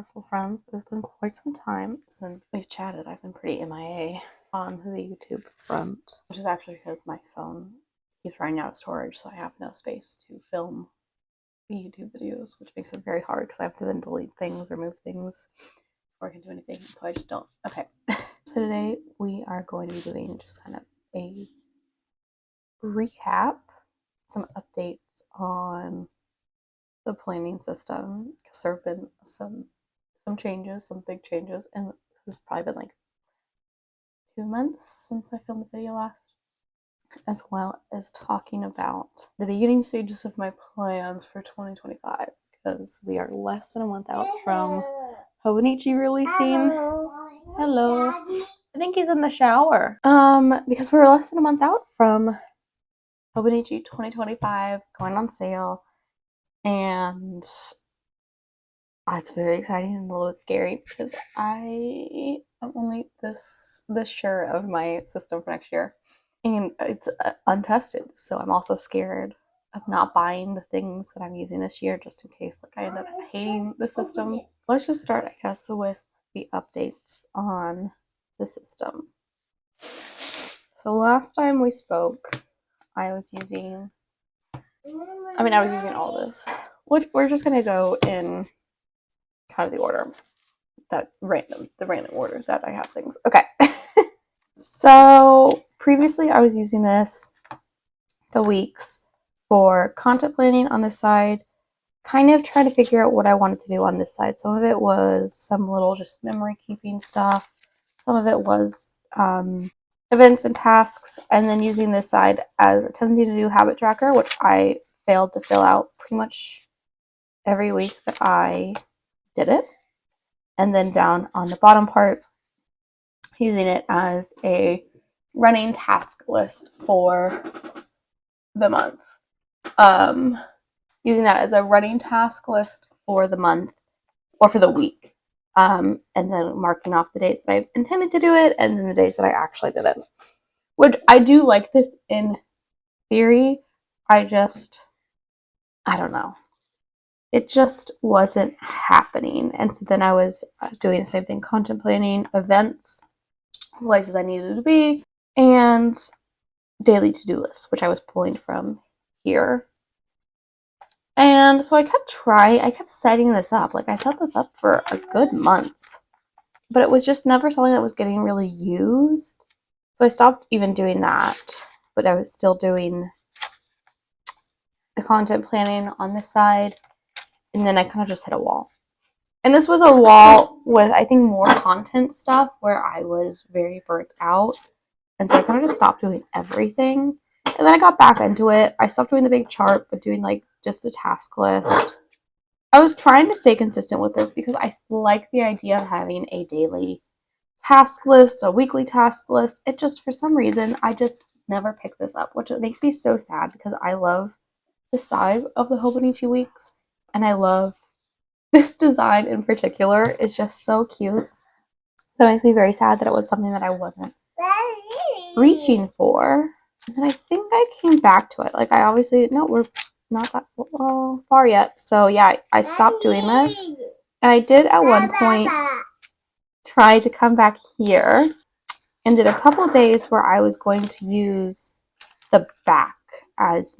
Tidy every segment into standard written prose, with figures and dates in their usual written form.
wonderful friends. It's been quite some time since we've chatted. I've been pretty MIA on the YouTube front, which is actually because my phone keeps running out of storage, so I have no space to film the YouTube videos, which makes it very hard because I have to then delete things, remove things before I can do anything, so I just don't. Okay. So today we are going to be doing just kind of a recap, some updates on the planning system, because there have been some changes, some big changes, and it's probably been like 2 months since I filmed the video last, as well as talking about the beginning stages of my plans for 2025, because we are less than a month out from Hobonichi releasing. Hello. I think he's in the shower. Because we're less than a month out from Hobonichi 2025 going on sale, and it's very exciting and a little bit scary because I am only this sure of my system for next year, and it's untested. So I'm also scared of not buying the things that I'm using this year, just in case like I end up hating the system. Let's just start, I guess, with the updates on the system. So last time we spoke, I was using all this, which we're just gonna go in kind of the order the random order that I have things. Okay. So previously I was using the weeks for content planning on this side, kind of trying to figure out what I wanted to do on this side. Some of it was some little just memory keeping stuff. Some of it was events and tasks, and then using this side as attempting to do habit tracker, which I failed to fill out pretty much every week that I did it. And then down on the bottom part, using it as a running task list for the month. Using that as a running task list for the month or for the week. And then marking off the days that I intended to do it and then the days that I actually did it. Which I do like this in theory. I don't know. It just wasn't happening. And so then I was doing the same thing, contemplating events, places I needed to be, and daily to-do lists, which I was pulling from here. And so I kept setting this up. Like I set this up for a good month, but it was just never something that was getting really used. So I stopped even doing that, but I was still doing the content planning on this side. And then I kind of just hit a wall. And this was a wall with, I think, more content stuff where I was very burnt out. And so I kind of just stopped doing everything. And then I got back into it. I stopped doing the big chart, but doing like just a task list. I was trying to stay consistent with this because I like the idea of having a daily task list, a weekly task list. It just, for some reason, I just never picked this up, which makes me so sad because I love the size of the Hobonichi weeks. And I love this design in particular. It's just so cute. So it makes me very sad that it was something that I wasn't reaching for. And then I think I came back to it. Like I obviously, no, we're not that far yet. So yeah, I stopped doing this. And I did at one point try to come back here and did a couple days where I was going to use the back as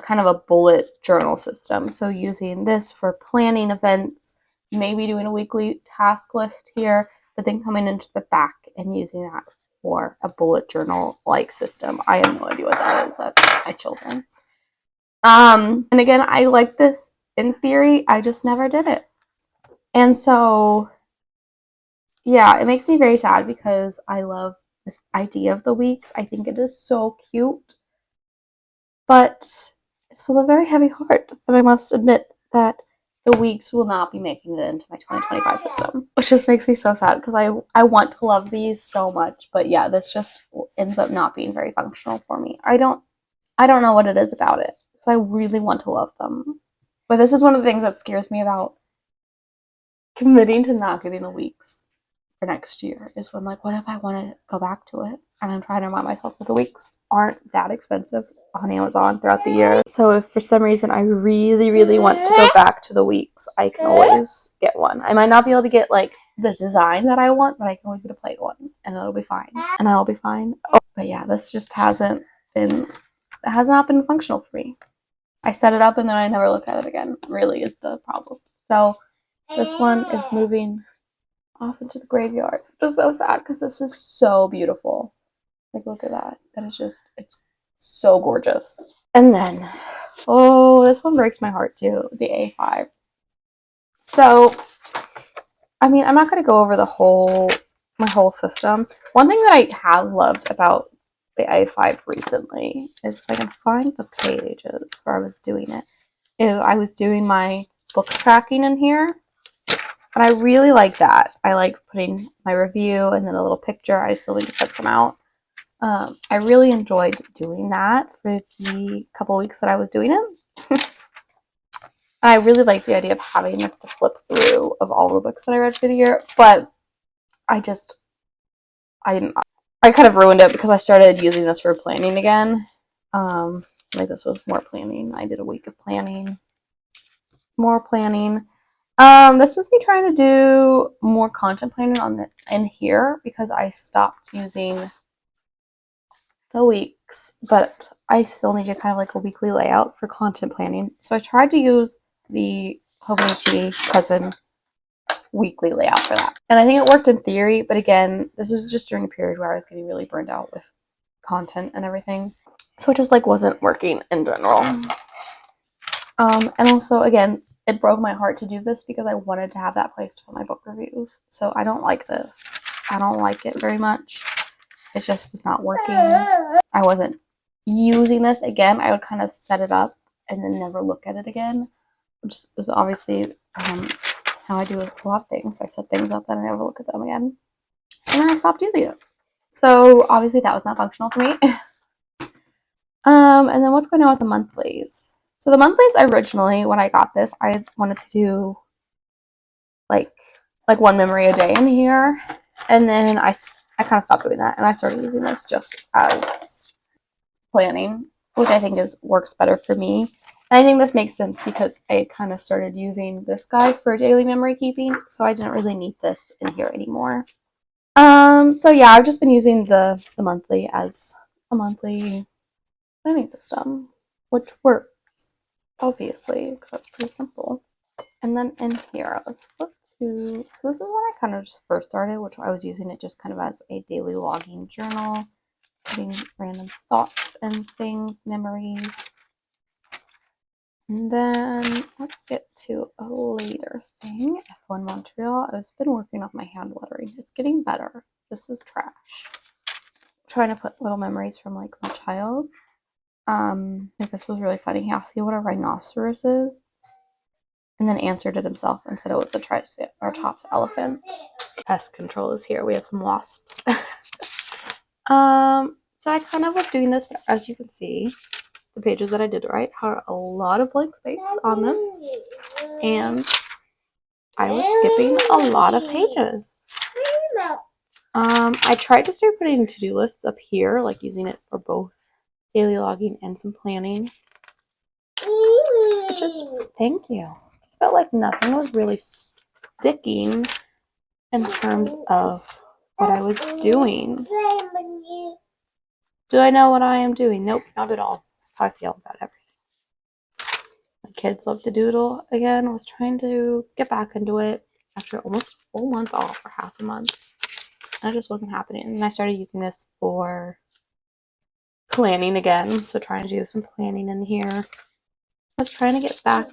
kind of a bullet journal system. So using this for planning events, maybe doing a weekly task list here, but then coming into the back and using that for a bullet journal like system. I have no idea what that is. That's my children. And again, I like this in theory. I just never did it. And so, yeah, it makes me very sad because I love this idea of the weeks. I think it is so cute. But it's with a very heavy heart that I must admit that the weeks will not be making it into my 2025 system, which just makes me so sad because I want to love these so much, but yeah, this just ends up not being very functional for me. I don't know what it is about it because I really want to love them, but this is one of the things that scares me about committing to not getting the weeks for next year. Is when like, what if I want to go back to it and I'm trying to remind myself of the weeks aren't that expensive on Amazon throughout the year. So if for some reason I really, really want to go back to the weeks, I can always get one. I might not be able to get like the design that I want, but I can always get a plain one and it'll be fine. And I'll be fine. Oh, but yeah, this just has not been functional for me. I set it up and then I never look at it again, really is the problem. So this one is moving off into the graveyard, which is so sad because this is so beautiful. Like, look at that. That is just, it's so gorgeous. And then, oh, this one breaks my heart too, the A5. So, I mean, I'm not going to go over my whole system. One thing that I have loved about the A5 recently is if I can find the pages where I was doing it. I was doing my book tracking in here, and I really like that. I like putting my review and then a little picture. I still need to cut some out. I really enjoyed doing that for the couple weeks that I was doing it. I really like the idea of having this to flip through of all the books that I read for the year, but I kind of ruined it because I started using this for planning again. Like this was more planning. I did a week of planning, more planning. This was me trying to do more content planning in here because I stopped using the weeks, but I still need to kind of like a weekly layout for content planning. So I tried to use the Hobonichi cousin weekly layout for that. And I think it worked in theory, but again, this was just during a period where I was getting really burned out with content and everything. So it just like wasn't working in general. And also again, it broke my heart to do this because I wanted to have that place to put my book reviews. So I don't like this. I don't like it very much. It just was not working. I wasn't using this again. I would kind of set it up and then never look at it again, which is obviously how I do with a lot of things. I set things up and I never look at them again. And then I stopped using it. So obviously that was not functional for me. And then what's going on with the monthlies? So the monthlies originally, when I got this, I wanted to do like one memory a day in here. And then I kind of stopped doing that and I started using this just as planning, which I think works better for me. And I think this makes sense because I kind of started using this guy for daily memory keeping, so I didn't really need this in here anymore. So yeah, I've just been using the monthly as a monthly planning system, which works, obviously, because that's pretty simple. And then in here, let's flip to, so this is when I kind of just first started, which I was using it just kind of as a daily logging journal, putting random thoughts and things, memories. And then let's get to a later thing. F1 Montreal. I've been working on my hand lettering. It's getting better. This is trash. I'm trying to put little memories from like my child. Like this was really funny. He asked me what a rhinoceros is, and then answered it himself and said it was a triceratops elephant. Pest control is here. We have some wasps. So I kind of was doing this, but as you can see, the pages that I did right had a lot of blank space on them, and I was skipping a lot of pages. I tried to start putting to-do lists up here, like using it for both daily logging and some planning. It just, thank you. It just felt like nothing was really sticking in terms of what I was doing. Do I know what I am doing? Nope, not at all. That's how I feel about everything. My kids love to doodle again. I was trying to get back into it after almost a full month off, or half a month. And it just wasn't happening. And I started using this for planning again. So trying to do some planning in here. I was trying to get back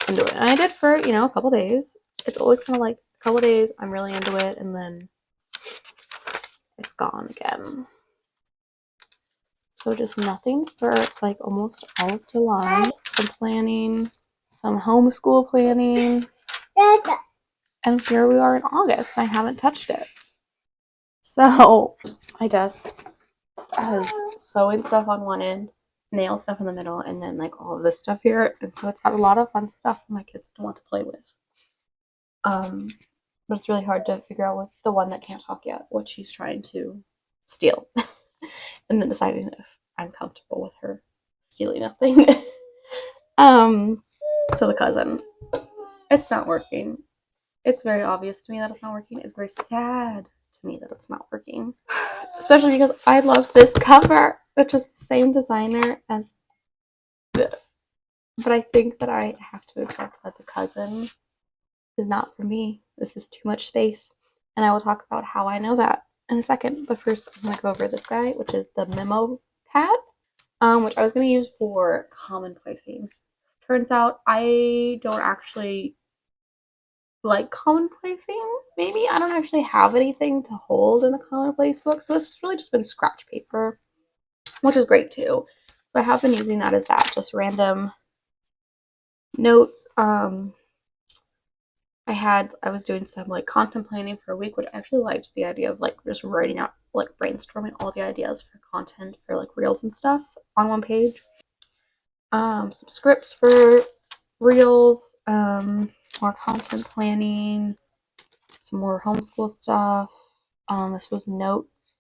into it. And I did for, a couple days. It's always kind of like a couple days I'm really into it and then it's gone again. So just nothing for like almost all of July. Some planning, some homeschool planning. And here we are in August. I haven't touched it. So my desk has sewing stuff on one end, nail stuff in the middle, and then like all of this stuff here. And so it's got a lot of fun stuff for my kids to want to play with. But it's really hard to figure out what the one that can't talk yet, what she's trying to steal. and then deciding if I'm comfortable with her stealing a thing. So the cousin, it's not working. It's very obvious to me that it's not working. It's very sad to me that it's not working, especially because I love this cover, which is the same designer as this. But I think that I have to accept that the cousin is not for me. This is too much space. And I will talk about how I know that in a second. But first, I'm going to go over this guy, which is the Memo Pad, which I was going to use for commonplacing. Turns out I don't actually like commonplacing. Maybe I don't actually have anything to hold in a commonplace book. So this has really just been scratch paper, which is great too. But I have been using that as that, just random notes. I was doing some like contemplating for a week, which I actually liked the idea of like just writing out, like brainstorming all the ideas for content for like reels and stuff on one page. Some scripts for reels, more content planning, some more homeschool stuff. This was notes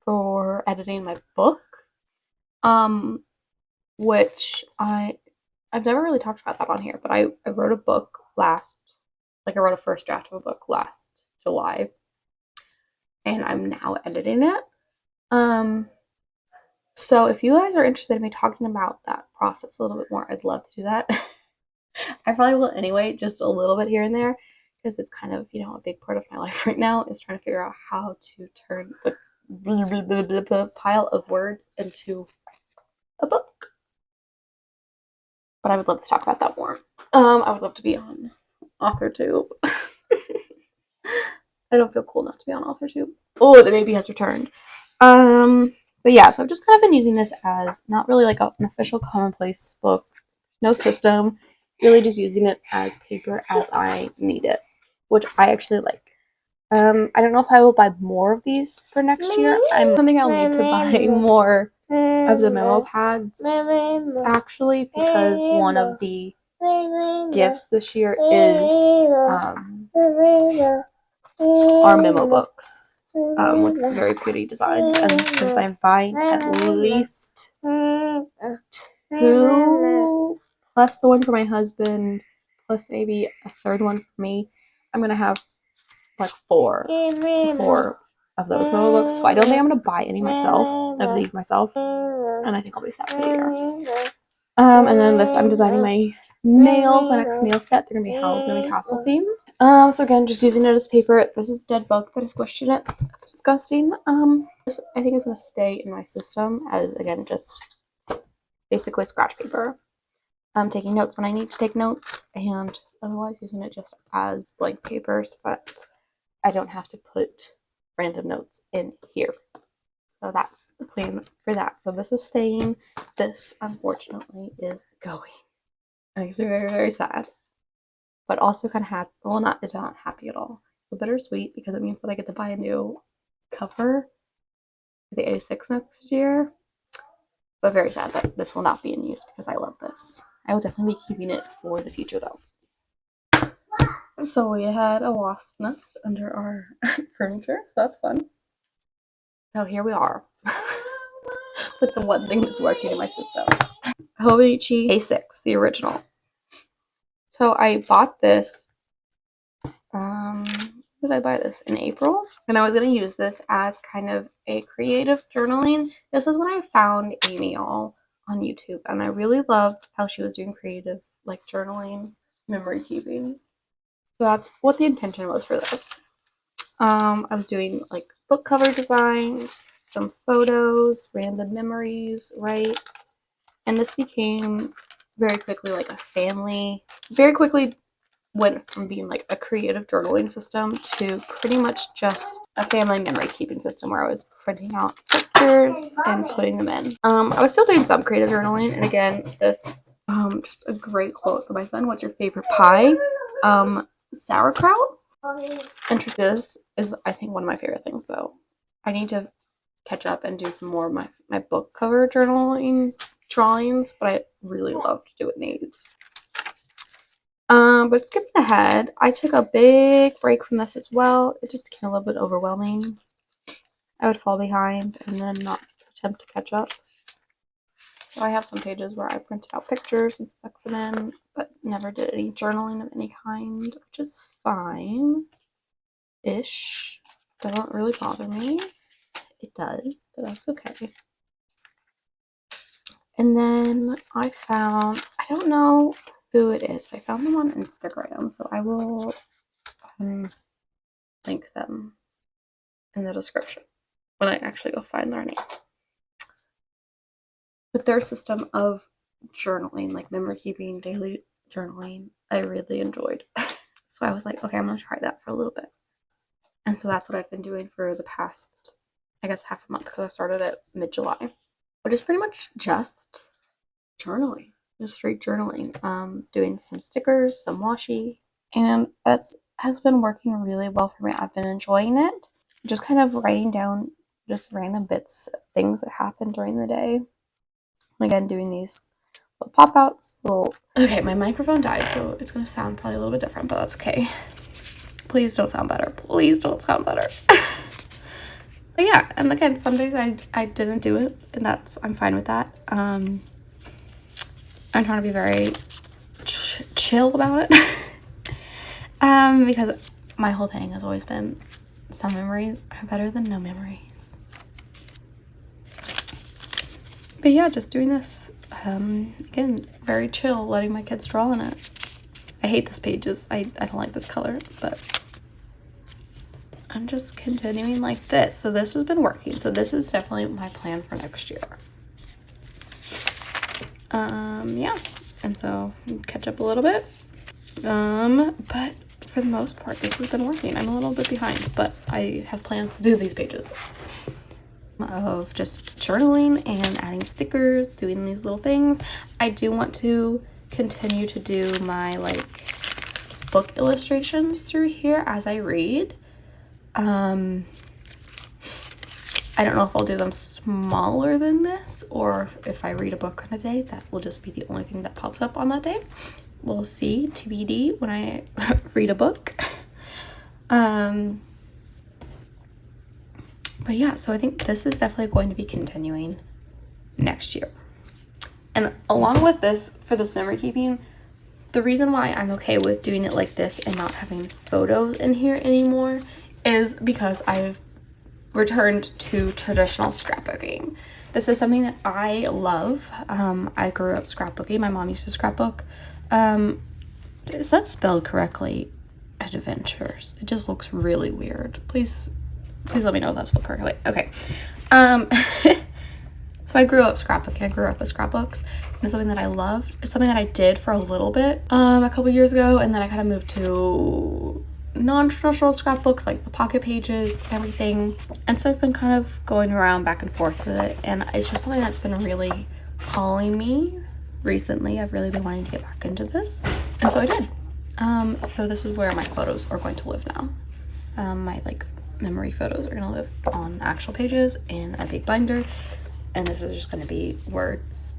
for editing my book, which I've never really talked about that on here, but I wrote a book I wrote a first draft of a book last July, and I'm now editing it. So if you guys are interested in me talking about that process a little bit more, I'd love to do that. I probably will anyway, just a little bit here and there, because it's kind of, a big part of my life right now is trying to figure out how to turn the pile of words into a book. But I would love to talk about that more. I would love to be on AuthorTube. I don't feel cool enough to be on AuthorTube. Oh, the baby has returned. But yeah, so I've just kind of been using this as not really like an official commonplace book, no system, really just using it as paper as I need it, which I actually like. I don't know if I will buy more of these for next year. I think I'll need to buy more of the Memo Pads, actually, because one of the gifts this year is our memo books with very pretty designs. And since I'm buying at least 2, plus the one for my husband, plus maybe a third one for me, I'm going to have like 4 of those memo books. So I don't think I'm going to buy any myself, and I think I'll be set for the year. And then this, I'm designing my next nail set. They're going to be Howl's Moving Castle theme. So again, just using it as paper. This is dead bug that I squished in it. It's disgusting. I think it's going to stay in my system as, again, just basically scratch paper. I'm taking notes when I need to take notes, and just otherwise using it just as blank paper so that I don't have to put random notes in here. So that's the plan for that. So this is staying. This, unfortunately, is going. It makes me very, very sad. But also kind of happy. Well, it's not happy at all. It's bittersweet because it means that I get to buy a new cover for the A6 next year. But very sad that this will not be in use because I love this. I will definitely be keeping it for the future though. So we had a wasp nest under our furniture, so that's fun. So here we are with the one thing that's working in my system. Hobonichi A6, the original. So I bought this, when did I buy this? In April. And I was going to use this as kind of a creative journaling. This is when I found Amy All on YouTube. And I really loved how she was doing creative, like journaling, memory keeping. So that's what the intention was for this. I was doing like book cover designs, some photos, random memories, right? And this became very quickly like a family, very quickly went from being like a creative journaling system to pretty much just a family memory keeping system where I was printing out pictures and putting them in. I was still doing some creative journaling, and again, this just a great quote for my son. What's your favorite pie? Sauerkraut. And this is, I think, one of my favorite things though. I need to catch up and do some more of my book cover journaling drawings, but I really love to do these. But skipping ahead, I took a big break from this as well. It just became a little bit overwhelming. I would fall behind and then not attempt to catch up. So I have some pages where I printed out pictures and stuck them in, but never did any journaling of any kind, which is fine-ish. Doesn't really bother me. It does, but that's okay. And then I found, I don't know who it is. I found them on Instagram, so I will link them in the description when I actually go find their name. But their system of journaling, like memory keeping, daily journaling, I really enjoyed. So I was like, okay, I'm gonna try that for a little bit. And so that's what I've been doing for the past, I guess, half a month, because I started at mid-July, which is pretty much just journaling, just straight journaling. Doing some stickers, some washi, and that's has been working really well for me. I've been enjoying it. Just kind of writing down just random bits of things that happened during the day. Again, doing these little pop outs, okay, my microphone died, so it's gonna sound probably a little bit different, but that's okay. Please don't sound better. Please don't sound better. But yeah, and again, some days I didn't do it, and I'm fine with that. I'm trying to be very chill about it. Because my whole thing has always been some memories are better than no memories. But yeah, just doing this, again, very chill, letting my kids draw on it. I hate this pages. I don't like this color, but I'm just continuing like this. So this has been working. So this is definitely my plan for next year. Yeah, and so catch up a little bit. But for the most part, this has been working. I'm a little bit behind, but I have plans to do these pages of just journaling and adding stickers, doing these little things. I do want to continue to do my like book illustrations through here as I read. I don't know if I'll do them smaller than this, or if I read a book on a day, that will just be the only thing that pops up on that day. We'll see, TBD, when I read a book. But yeah, so I think this is definitely going to be continuing next year. And along with this, for this memory keeping, the reason why I'm okay with doing it like this and not having photos in here anymore is because I've returned to traditional scrapbooking. This is something that I love. I grew up scrapbooking. My mom used to scrapbook. Is that spelled correctly? Adventures. It just looks really weird. Please let me know if that's spelled correctly. Okay. So I grew up scrapbooking. I grew up with scrapbooks. And it's something that I loved. It's something that I did for a little bit a couple years ago, and then I kind of moved to non-traditional scrapbooks, like the pocket pages, everything. And so I've been kind of going around back and forth with it, and it's just something that's been really calling me recently. I've really been wanting to get back into this, and so I did. So this is where my photos are going to live now. My like memory photos are gonna live on actual pages in a big binder, and this is just gonna be words.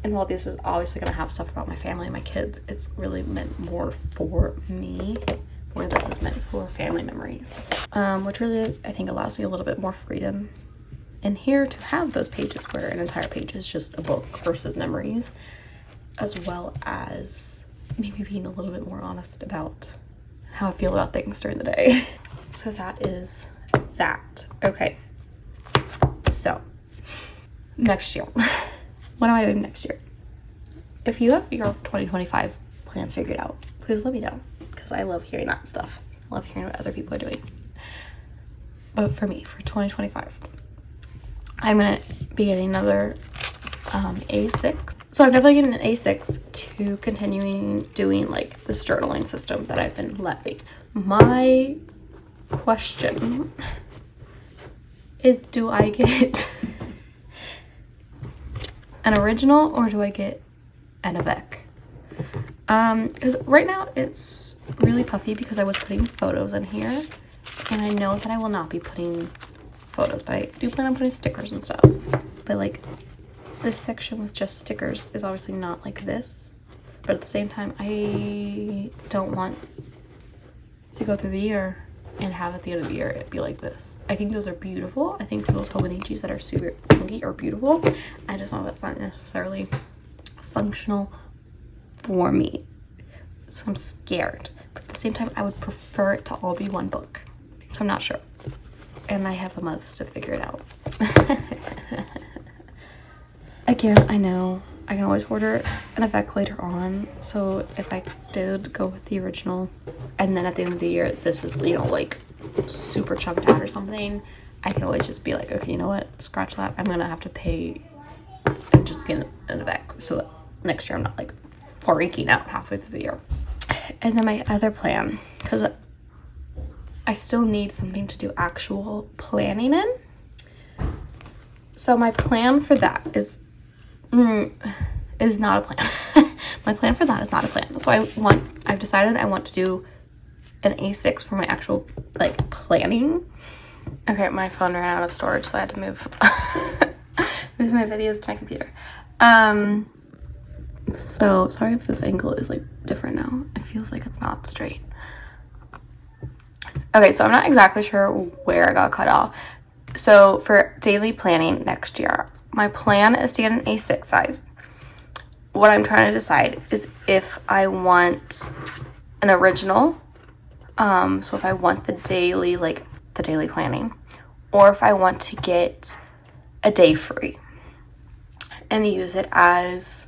And while this is obviously gonna have stuff about my family and my kids, it's really meant more for me, where this is meant for family memories, which really I think allows me a little bit more freedom in here to have those pages where an entire page is just a book versus memories, as well as maybe being a little bit more honest about how I feel about things during the day. So that is that. Okay, so next year. What am I doing next year? If you have your 2025 plans figured out, please let me know, because I love hearing that stuff. I love hearing what other people are doing. But for me, for 2025, I'm gonna be getting another A6. So I'm definitely getting an A6 to continuing doing like this journaling system that I've been loving. My question is, do I get an original or do I get an Avec? Because right now it's really puffy because I was putting photos in here, and I know that I will not be putting photos, but I do plan on putting stickers and stuff. But like this section with just stickers is obviously not like this, but at the same time I don't want to go through the year and have at the end of the year it be like this. I think those are beautiful. I think those Hobonichis that are super funky are beautiful. I just know that's not necessarily functional for me. So I'm scared. But at the same time, I would prefer it to all be one book. So I'm not sure. And I have a month to figure it out. Again, I know I can always order an Avec later on. So if I did go with the original, and then at the end of the year, this is, you know, like super chunked out or something, I can always just be like, okay, you know what? Scratch that. I'm going to have to pay and just get an Avec so that next year I'm not like freaking out halfway through the year. And then my other plan, because I still need something to do actual planning in. So my plan for that is not a plan. My plan for that is not a plan. So I've decided I want to do an A6 for my actual like planning. Okay, my phone ran out of storage, so I had to move move my videos to my computer. So sorry if this angle is like different now. It feels like it's not straight. Okay, so I'm not exactly sure where I got cut off. So for daily planning next year, my plan is to get an A6 size. What I'm trying to decide is if I want an original, so if I want the daily planning, or if I want to get a day free and use it as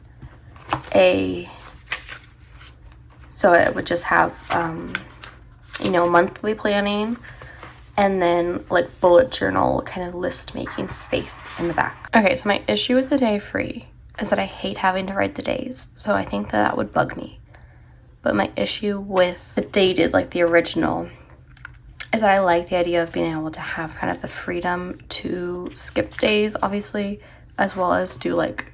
so it would just have, you know, monthly planning, and then like bullet journal kind of list making space in the back. Okay, so my issue with the day free is that I hate having to write the days. So I think that would bug me. But my issue with the dated, like the original, is that I like the idea of being able to have kind of the freedom to skip days, obviously, as well as do like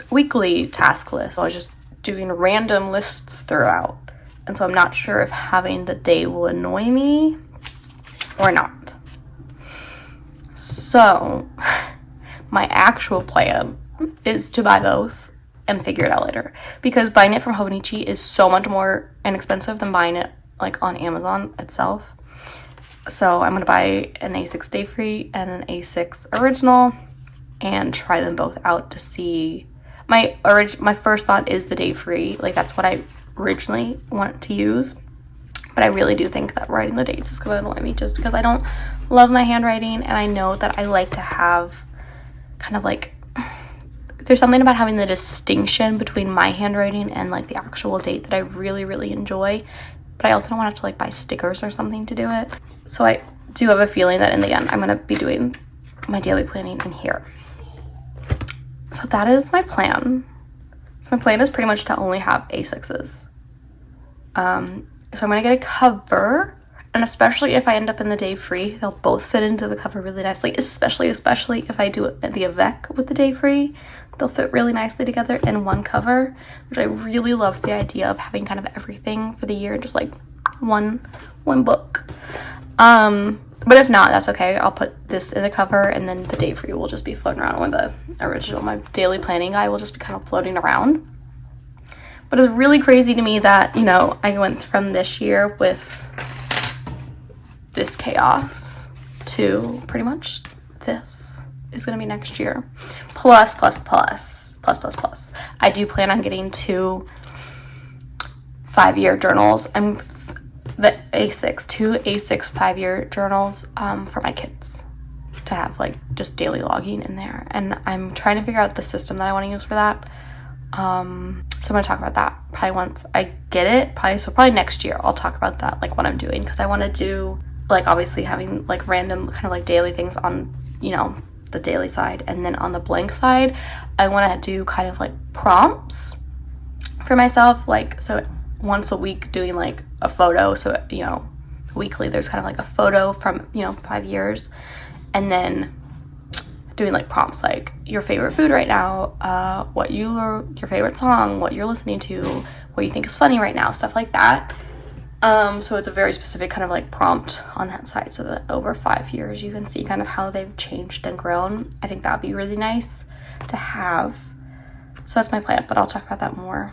weekly task lists. I was just doing random lists throughout. And so I'm not sure if having the day will annoy me or not. So my actual plan is to buy both and figure it out later, because buying it from Hobonichi is so much more inexpensive than buying it like on Amazon itself. So I'm gonna buy an A6 day free and an A6 original and try them both out to see. My first thought is the day free, like that's what I originally want to use. But I really do think that writing the dates is going to annoy me, just because I don't love my handwriting, and I know that I like to have kind of like, there's something about having the distinction between my handwriting and like the actual date that I really, really enjoy. But I also don't want to have to like buy stickers or something to do it. So I do have a feeling that in the end I'm going to be doing my daily planning in here. So that is my plan. So my plan is pretty much to only have A6s. So I'm going to get a cover, and especially if I end up in the day free, they'll both fit into the cover really nicely, especially if I do the Avec with the day free. They'll fit really nicely together in one cover, which I really love the idea of having kind of everything for the year, just like one book. But if not, that's okay. I'll put this in the cover, and then the day free will just be floating around with the original. My daily planning guy will just be kind of floating around. But it's really crazy to me that, you know, I went from this year with this chaos to pretty much this is going to be next year. Plus. I do plan on getting 2 5-year journals. Two A6 5-year journals for my kids to have like just daily logging in there. And I'm trying to figure out the system that I want to use for that. So I'm going to talk about that probably once I get it, probably next year I'll talk about that, like what I'm doing, because I want to do like obviously having like random kind of like daily things on, you know, the daily side, and then on the blank side I want to do kind of like prompts for myself, like so once a week doing like a photo, so you know weekly there's kind of like a photo from, you know, 5 years, and then doing like prompts like your favorite food right now, your favorite song, what you're listening to, what you think is funny right now, stuff like that. So it's a very specific kind of like prompt on that side, so that over 5 years you can see kind of how they've changed and grown. I think that'd be really nice to have. So that's my plan, but I'll talk about that more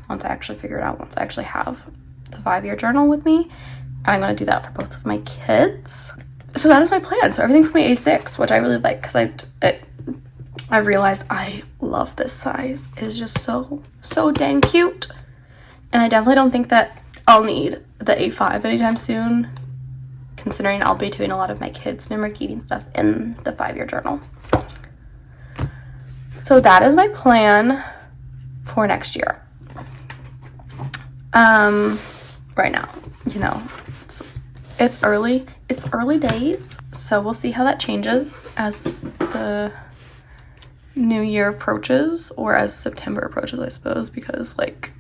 once I actually figure it out, once I actually have the 5-year journal with me. I'm going to do that for both of my kids. So that is my plan. So everything's going to be A6, which I really like because I realized I love this size. It is just so dang cute. And I definitely don't think that I'll need the A5 anytime soon, considering I'll be doing a lot of my kids' memory keeping stuff in the 5-year journal. So that is my plan for next year. Right now, you know, it's early days, so we'll see how that changes as the new year approaches, or as September approaches, I suppose, because like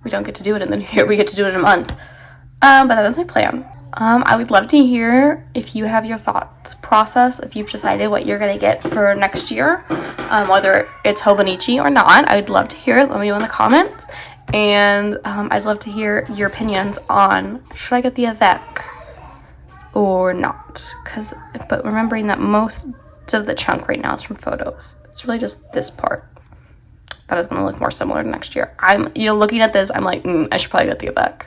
we don't get to do it in the new year, we get to do it in a month. But that is my plan. I would love to hear if you have your thought process, if you've decided what you're gonna get for next year, whether it's Hobonichi or not. I'd love to hear it. Let me know in the comments. And I'd love to hear your opinions on, should I get the avec or not? But remembering that most of the chunk right now is from photos. It's really just this part that is going to look more similar to next year. I'm, looking at this, I'm like, I should probably get the avec.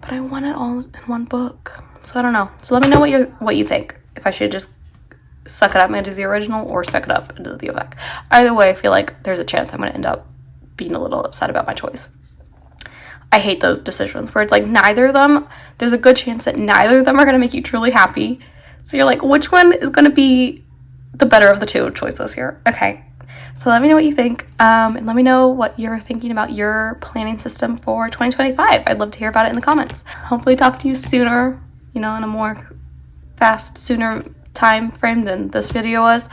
But I want it all in one book. So I don't know. So let me know what you think. If I should just suck it up and do the original, or suck it up and do the avec. Either way, I feel like there's a chance I'm going to end up being a little upset about my choice. I hate those decisions where it's like neither of them, there's a good chance that neither of them are going to make you truly happy. So you're like, which one is going to be the better of the two choices here? Okay. So let me know what you think, and let me know what you're thinking about your planning system for 2025. I'd love to hear about it in the comments. Hopefully talk to you sooner, in a more sooner time frame than this video was.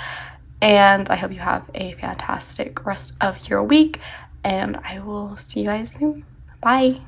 And I hope you have a fantastic rest of your week, and I will see you guys soon. Bye.